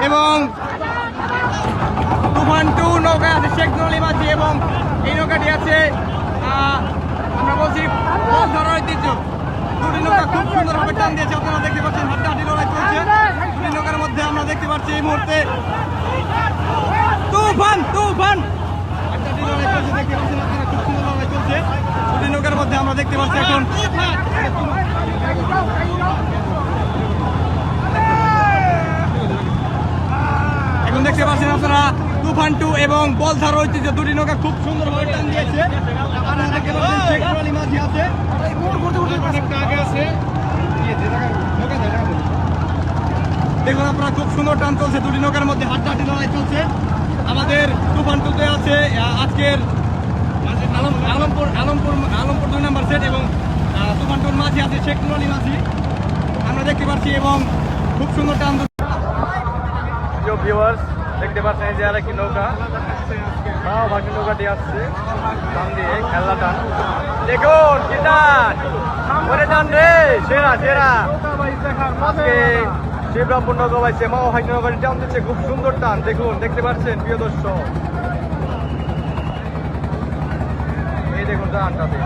এবং তুফান 2 নৌকা আছে শেখ নলি মাঝি এবং এই নৌকাটি আছে আমরা বলছি মাছ ধরার ঐতিহ্য। দুটি নৌকা খুব সুন্দরভাবে টান দিয়েছে, আপনারা দেখতে পাচ্ছেন হাড্ডাহাড্ডি লড়াই চলছে দুটি নৌকার মধ্যে। আমরা দেখতে পাচ্ছি এই মুহূর্তে তুফান হাড্ডাহাড্ডি লড়াই চলছে, দেখতে পাচ্ছেন আপনারা খুব সুন্দর লড়াই চলছে দুটি নৌকার মধ্যে। আমরা দেখতে পাচ্ছি এখন দেখতে পাচ্ছেন আপনারা তুফান 2 এবং বলধার ঐতিহ্য দুটি নৌকা খুব সুন্দরভাবে টান দিয়েছে। আপনারা দেখতে পাচ্ছেন শেখ নলি মাঝি আছে, দেখুন আপনারা খুব সুন্দর টান চলছে দুটি নৌকার মধ্যে, হাড্ডাহাড্ডি লড়াই চলছে। আমাদের তুফান 2 তে আছে আজকের আলমপুর 2 নম্বর সেট এবং তুফান 2 মাঝি আছে শেখ নলি মাঝি আমরা দেখতে পাচ্ছি এবং খুব সুন্দর টান। ভিউয়ার্স দেখতে পাচ্ছেন যে আর কি নৌকা ভাগি নৌকাটি আসছে টান দিয়ে খেলা টান, দেখুন কি টান ওরে টান রে সেরা আজকে শিবরামপুর নৌকা পাইছে মাও ভাগি নৌকাটি টান দিচ্ছে, খুব সুন্দর টান দেখুন, দেখতে পাচ্ছেন প্রিয় দর্শক এই দেখুন টানটাতে।